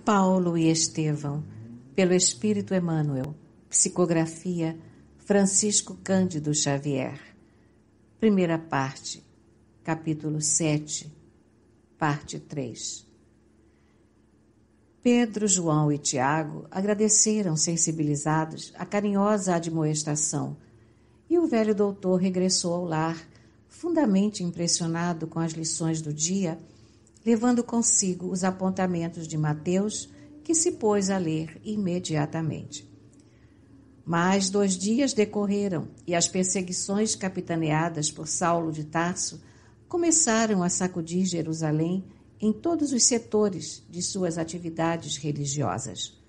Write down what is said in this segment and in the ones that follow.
Paulo e Estevão, pelo Espírito Emmanuel. Psicografia Francisco Cândido Xavier. Primeira parte, capítulo 7, parte 3. Pedro, João e Tiago agradeceram, sensibilizados, a carinhosa admoestação, e o velho doutor regressou ao lar, fundamente impressionado com as lições do dia, levando consigo os apontamentos de Mateus, que se pôs a ler imediatamente. Mais 2 dias decorreram e as perseguições capitaneadas por Saulo de Tarso começaram a sacudir Jerusalém em todos os setores de suas atividades religiosas.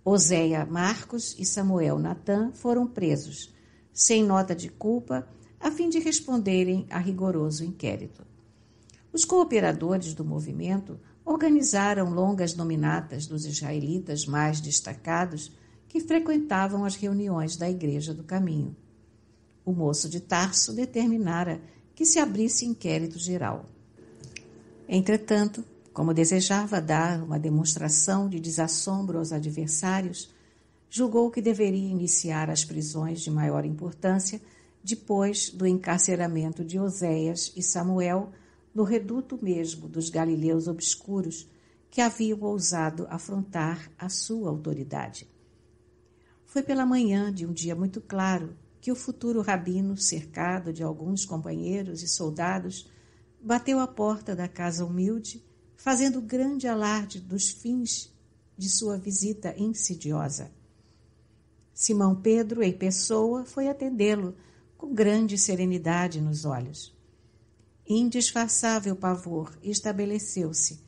Oséia Marcos e Samuel Natã foram presos, sem nota de culpa, a fim de responderem a rigoroso inquérito. Os cooperadores do movimento organizaram longas nominatas dos israelitas mais destacados que frequentavam as reuniões da Igreja do Caminho. O moço de Tarso determinara que se abrisse inquérito geral. Entretanto, como desejava dar uma demonstração de desassombro aos adversários, julgou que deveria iniciar as prisões de maior importância depois do encarceramento de Oséias e Samuel no reduto mesmo dos galileus obscuros que haviam ousado afrontar a sua autoridade. Foi pela manhã de um dia muito claro que o futuro rabino, cercado de alguns companheiros e soldados, bateu à porta da casa humilde, fazendo grande alarde dos fins de sua visita insidiosa. Simão Pedro, em pessoa, foi atendê-lo com grande serenidade nos olhos. Indisfarçável pavor estabeleceu-se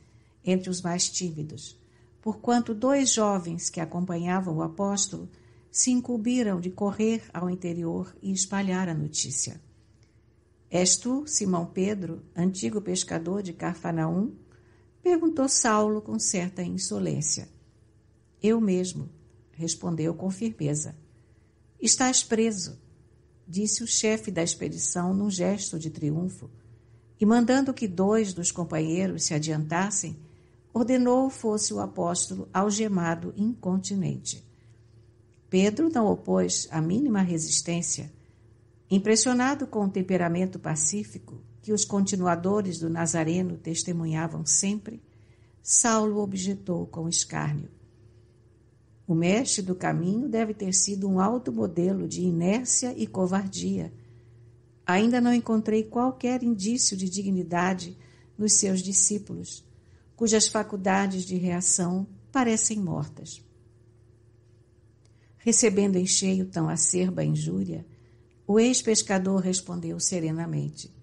entre os mais tímidos, porquanto 2 jovens que acompanhavam o apóstolo se incumbiram de correr ao interior e espalhar a notícia. És tu, Simão Pedro, antigo pescador de Cafarnaum? Perguntou Saulo com certa insolência. Eu mesmo, respondeu com firmeza. Estás preso, disse o chefe da expedição num gesto de triunfo, e mandando que 2 dos companheiros se adiantassem, ordenou fosse o apóstolo algemado incontinente. Pedro não opôs a mínima resistência. Impressionado com o temperamento pacífico que os continuadores do Nazareno testemunhavam sempre, Saulo objetou com escárnio. O mestre do caminho deve ter sido um alto modelo de inércia e covardia. Ainda não encontrei qualquer indício de dignidade nos seus discípulos, cujas faculdades de reação parecem mortas. Recebendo em cheio tão acerba injúria, o ex-pescador respondeu serenamente.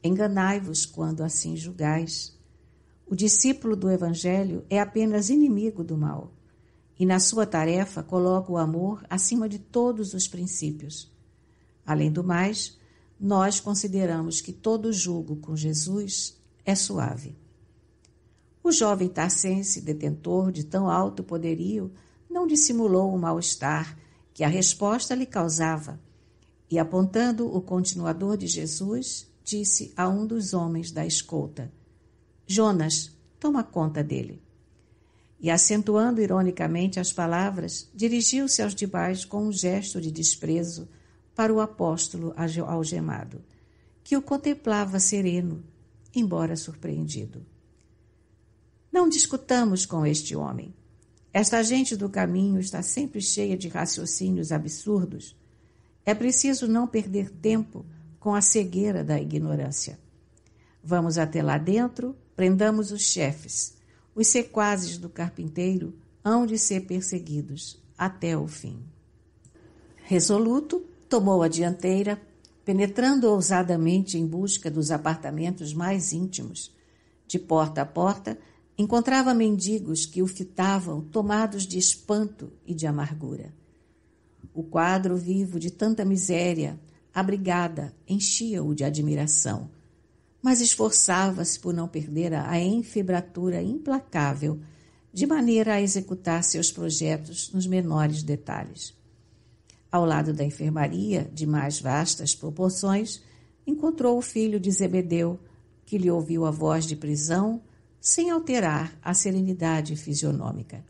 Enganai-vos quando assim julgais. O discípulo do Evangelho é apenas inimigo do mal, e na sua tarefa coloca o amor acima de todos os princípios. Além do mais, nós consideramos que todo julgo com Jesus é suave. O jovem tarsense, detentor de tão alto poderio, não dissimulou o mal-estar que a resposta lhe causava, e apontando o continuador de Jesus, disse a um dos homens da escolta, Jonas, toma conta dele. E acentuando ironicamente as palavras, dirigiu-se aos demais com um gesto de desprezo para o apóstolo algemado, que o contemplava sereno, embora surpreendido. Não discutamos com este homem. Esta gente do caminho está sempre cheia de raciocínios absurdos. É preciso não perder tempo com a cegueira da ignorância. Vamos até lá dentro, prendamos os chefes. Os sequazes do carpinteiro hão de ser perseguidos até o fim. Resoluto, tomou a dianteira, penetrando ousadamente em busca dos apartamentos mais íntimos. De porta a porta, encontrava mendigos que o fitavam, tomados de espanto e de amargura. O quadro vivo de tanta miséria, abrigada, enchia-o de admiração, mas esforçava-se por não perder a enfibratura implacável, de maneira a executar seus projetos nos menores detalhes. Ao lado da enfermaria, de mais vastas proporções, encontrou o filho de Zebedeu, que lhe ouviu a voz de prisão, sem alterar a serenidade fisionômica.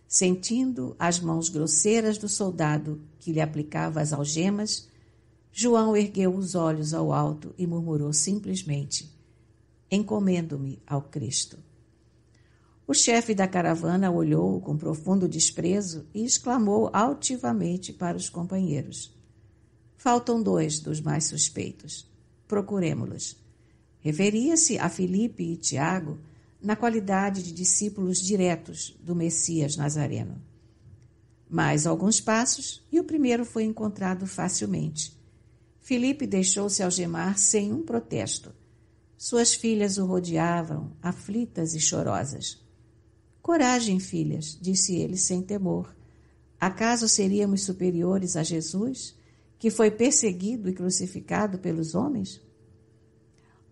Sentindo as mãos grosseiras do soldado que lhe aplicava as algemas, João ergueu os olhos ao alto e murmurou simplesmente: encomendo-me ao Cristo. O chefe da caravana olhou com profundo desprezo e exclamou altivamente para os companheiros: faltam 2 dos mais suspeitos. Procuremo-los. Referia-se a Filipe e Tiago na qualidade de discípulos diretos do Messias Nazareno. Mais alguns passos e o primeiro foi encontrado facilmente. Filipe deixou-se algemar sem um protesto. Suas filhas o rodeavam, aflitas e chorosas. Coragem, filhas, disse ele sem temor. Acaso seríamos superiores a Jesus, que foi perseguido e crucificado pelos homens?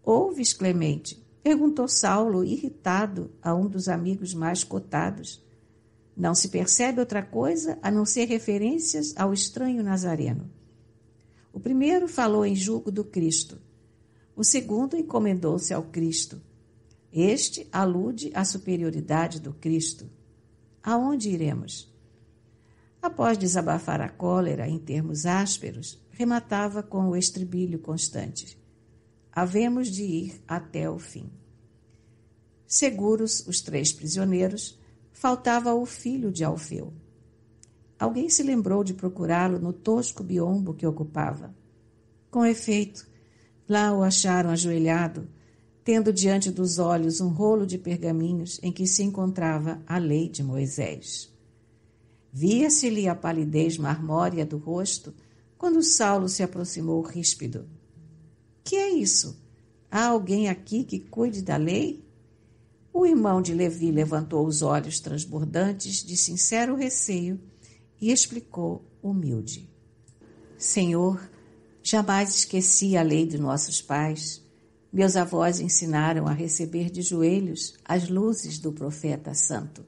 Ouves, Clemente? Perguntou Saulo, irritado, a um dos amigos mais cotados. Não se percebe outra coisa a não ser referências ao estranho Nazareno. O primeiro falou em julgo do Cristo. O segundo encomendou-se ao Cristo. Este alude à superioridade do Cristo. Aonde iremos? Após desabafar a cólera em termos ásperos, rematava com o estribilho constante: havemos de ir até o fim. Seguros os 3 prisioneiros, faltava o filho de Alfeu. Alguém se lembrou de procurá-lo no tosco biombo que ocupava. Com efeito, lá o acharam ajoelhado, tendo diante dos olhos um rolo de pergaminhos em que se encontrava a lei de Moisés. Via-se-lhe a palidez marmórea do rosto quando Saulo se aproximou ríspido. — Que é isso? Há alguém aqui que cuide da lei? O irmão de Levi levantou os olhos transbordantes de sincero receio e explicou humilde: Senhor, jamais esqueci a lei de nossos pais. Meus avós ensinaram a receber de joelhos as luzes do profeta santo.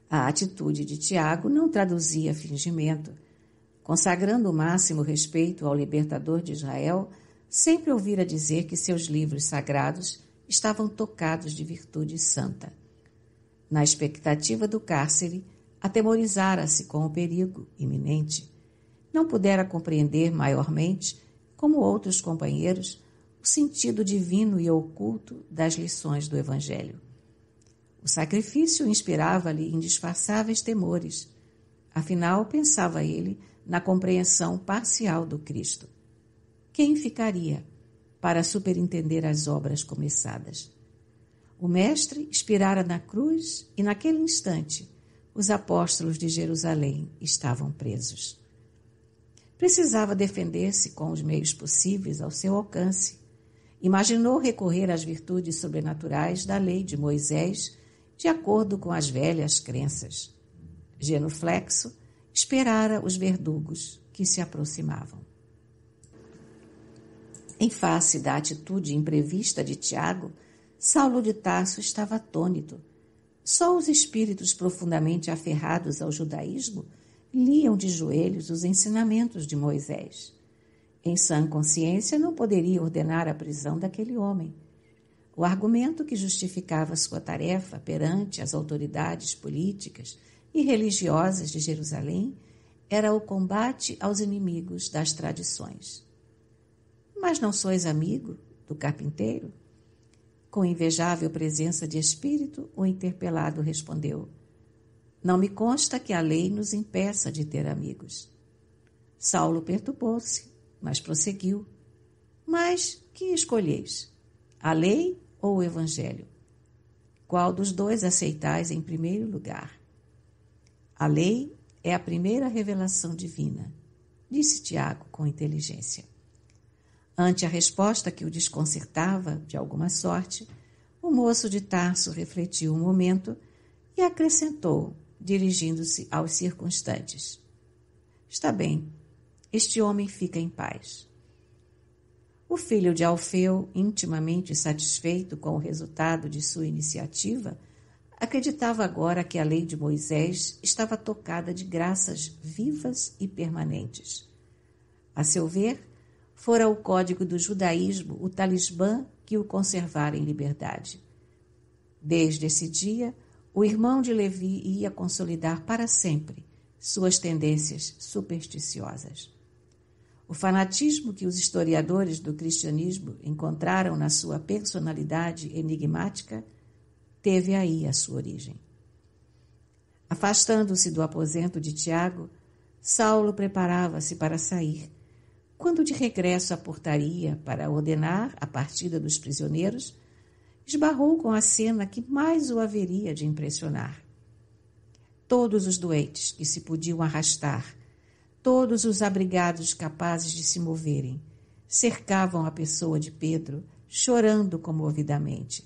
A atitude de Tiago não traduzia fingimento. Consagrando o máximo respeito ao libertador de Israel, sempre ouvira dizer que seus livros sagrados estavam tocados de virtude santa. Na expectativa do cárcere, atemorizara-se com o perigo iminente. Não pudera compreender maiormente, como outros companheiros, o sentido divino e oculto das lições do Evangelho. O sacrifício inspirava-lhe indisfarçáveis temores. Afinal, pensava ele na compreensão parcial do Cristo. Quem ficaria para superintender as obras começadas? O Mestre expirara na cruz e, naquele instante, os apóstolos de Jerusalém estavam presos. Precisava defender-se com os meios possíveis ao seu alcance. Imaginou recorrer às virtudes sobrenaturais da lei de Moisés, de acordo com as velhas crenças. Genuflexo, esperara os verdugos que se aproximavam. Em face da atitude imprevista de Tiago, Saulo de Tarso estava atônito. Só os espíritos profundamente aferrados ao judaísmo liam de joelhos os ensinamentos de Moisés. Em sã consciência, não poderia ordenar a prisão daquele homem. O argumento que justificava sua tarefa perante as autoridades políticas e religiosas de Jerusalém era o combate aos inimigos das tradições. Mas não sois amigo do carpinteiro? Com invejável presença de espírito, o interpelado respondeu: Não me consta que a lei nos impeça de ter amigos. Saulo perturbou-se, mas prosseguiu: Mas que escolheis? A lei ou o Evangelho? Qual dos dois aceitais em primeiro lugar? A lei é a primeira revelação divina, disse Tiago com inteligência. Ante a resposta que o desconcertava, de alguma sorte, o moço de Tarso refletiu um momento e acrescentou, dirigindo-se aos circunstantes: Está bem, este homem fica em paz. O filho de Alfeu, intimamente satisfeito com o resultado de sua iniciativa, acreditava agora que a lei de Moisés estava tocada de graças vivas e permanentes. A seu ver, fora o código do judaísmo o talismã que o conservara em liberdade. Desde esse dia, o irmão de Levi ia consolidar para sempre suas tendências supersticiosas. O fanatismo que os historiadores do cristianismo encontraram na sua personalidade enigmática teve aí a sua origem. Afastando-se do aposento de Tiago, Saulo preparava-se para sair, quando de regresso à portaria para ordenar a partida dos prisioneiros, esbarrou com a cena que mais o haveria de impressionar. Todos os doentes que se podiam arrastar, todos os abrigados capazes de se moverem, cercavam a pessoa de Pedro, chorando comovidamente.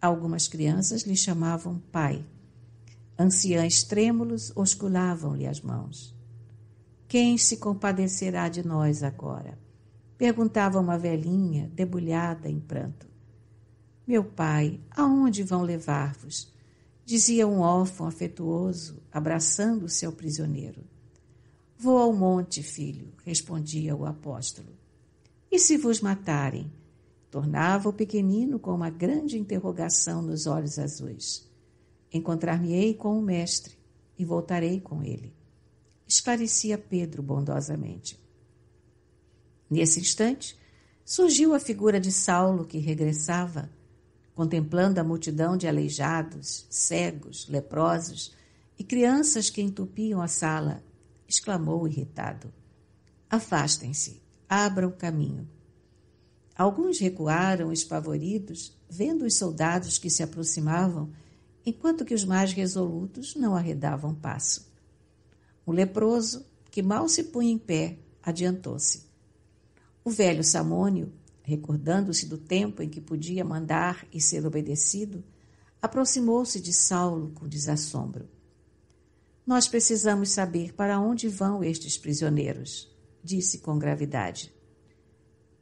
Algumas crianças lhe chamavam pai. Anciães trêmulos osculavam-lhe as mãos. Quem se compadecerá de nós agora? Perguntava uma velhinha, debulhada em pranto. Meu pai, aonde vão levar-vos? Dizia um órfão afetuoso, abraçando o seu prisioneiro. Vou ao monte, filho, respondia o apóstolo. E se vos matarem? Tornava o pequenino com uma grande interrogação nos olhos azuis. Encontrar-me-ei com o mestre e voltarei com ele, esclarecia Pedro bondosamente. Nesse instante, surgiu a figura de Saulo que regressava, contemplando a multidão de aleijados, cegos, leprosos e crianças que entupiam a sala, exclamou irritado. Afastem-se, abram o caminho. Alguns recuaram espavoridos, vendo os soldados que se aproximavam, enquanto que os mais resolutos não arredavam passo. O leproso, que mal se punha em pé, adiantou-se. O velho Samônio, recordando-se do tempo em que podia mandar e ser obedecido, aproximou-se de Saulo com desassombro. Nós precisamos saber para onde vão estes prisioneiros, disse com gravidade.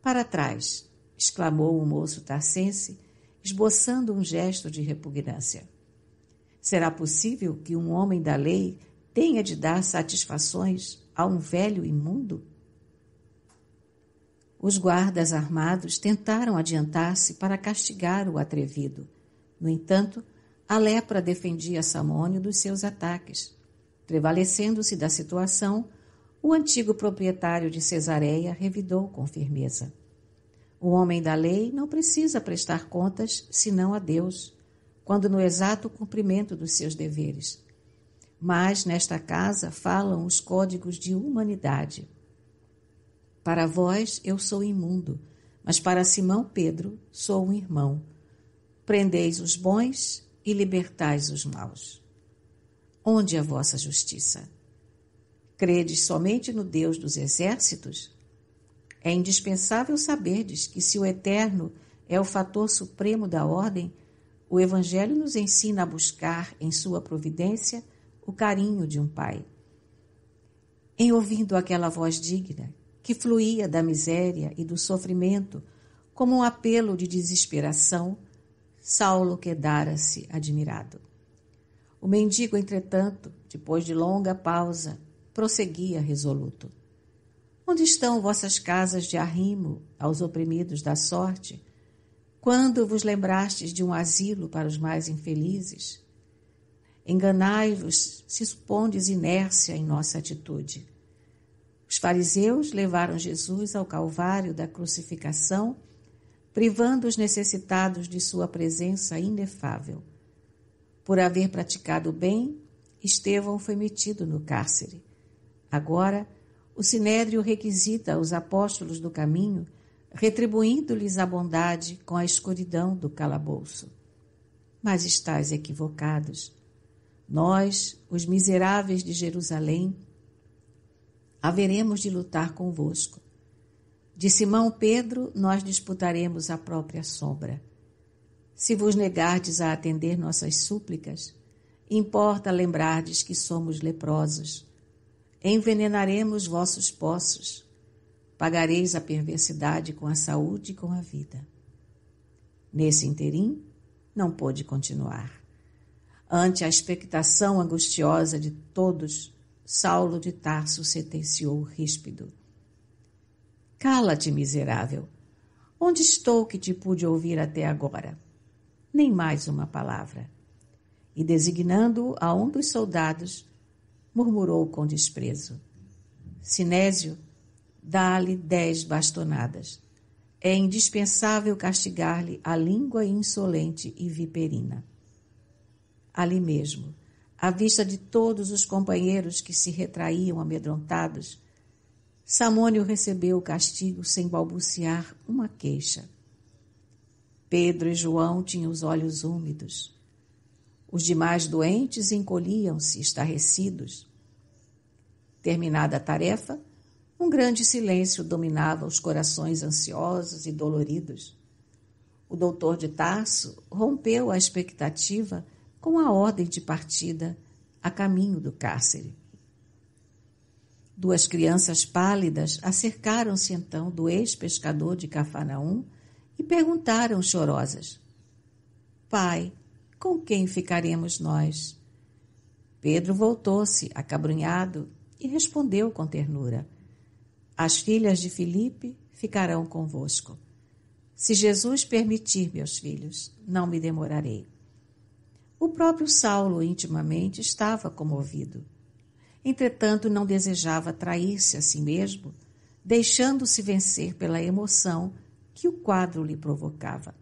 Para trás, exclamou o moço tarcense, esboçando um gesto de repugnância. Será possível que um homem da lei tenha de dar satisfações a um velho imundo? Os guardas armados tentaram adiantar-se para castigar o atrevido. No entanto, a lepra defendia Samônio dos seus ataques. Prevalecendo-se da situação, o antigo proprietário de Cesareia revidou com firmeza. O homem da lei não precisa prestar contas senão a Deus, quando no exato cumprimento dos seus deveres. Mas nesta casa falam os códigos de humanidade. Para vós eu sou imundo, mas para Simão Pedro sou um irmão. Prendeis os bons e libertais os maus. Onde é a vossa justiça? Credes somente no Deus dos exércitos? É indispensável saberdes que se o Eterno é o fator supremo da ordem, o Evangelho nos ensina a buscar em sua providência o carinho de um pai. Em ouvindo aquela voz digna, que fluía da miséria e do sofrimento como um apelo de desesperação, Saulo quedara-se admirado. O mendigo, entretanto, depois de longa pausa, prosseguia resoluto. Onde estão vossas casas de arrimo aos oprimidos da sorte, quando vos lembrastes de um asilo para os mais infelizes? Enganai-vos se supondes inércia em nossa atitude. Os fariseus levaram Jesus ao Calvário da crucificação, privando os necessitados de sua presença inefável. Por haver praticado o bem, Estevão foi metido no cárcere. Agora, o Sinédrio requisita os apóstolos do caminho, retribuindo-lhes a bondade com a escuridão do calabouço. Mas estáis equivocados. Nós, os miseráveis de Jerusalém, haveremos de lutar convosco. De Simão Pedro, nós disputaremos a própria sombra. Se vos negardes a atender nossas súplicas, importa lembrardes que somos leprosos. Envenenaremos vossos poços. Pagareis a perversidade com a saúde e com a vida. Nesse interim, não pôde continuar. Ante a expectação angustiosa de todos, Saulo de Tarso sentenciou ríspido. Cala-te, miserável. Onde estou que te pude ouvir até agora? nem mais uma palavra. E, designando-o a um dos soldados, murmurou com desprezo: Sinésio, dá-lhe 10 bastonadas. É indispensável castigar-lhe a língua insolente e viperina. Ali mesmo, à vista de todos os companheiros que se retraíam amedrontados, Samônio recebeu o castigo sem balbuciar uma queixa. Pedro e João tinham os olhos úmidos. Os demais doentes encolhiam-se, estarrecidos. Terminada a tarefa, um grande silêncio dominava os corações ansiosos e doloridos. O doutor de Tarso rompeu a expectativa com a ordem de partida a caminho do cárcere. 2 crianças pálidas acercaram-se então do ex-pescador de Cafarnaum e perguntaram chorosas: Pai, com quem ficaremos nós? Pedro voltou-se, acabrunhado, e respondeu com ternura: As filhas de Filipe ficarão convosco. Se Jesus permitir, meus filhos, não me demorarei. O próprio Saulo, intimamente, estava comovido. Entretanto, não desejava trair-se a si mesmo, deixando-se vencer pela emoção que o quadro lhe provocava.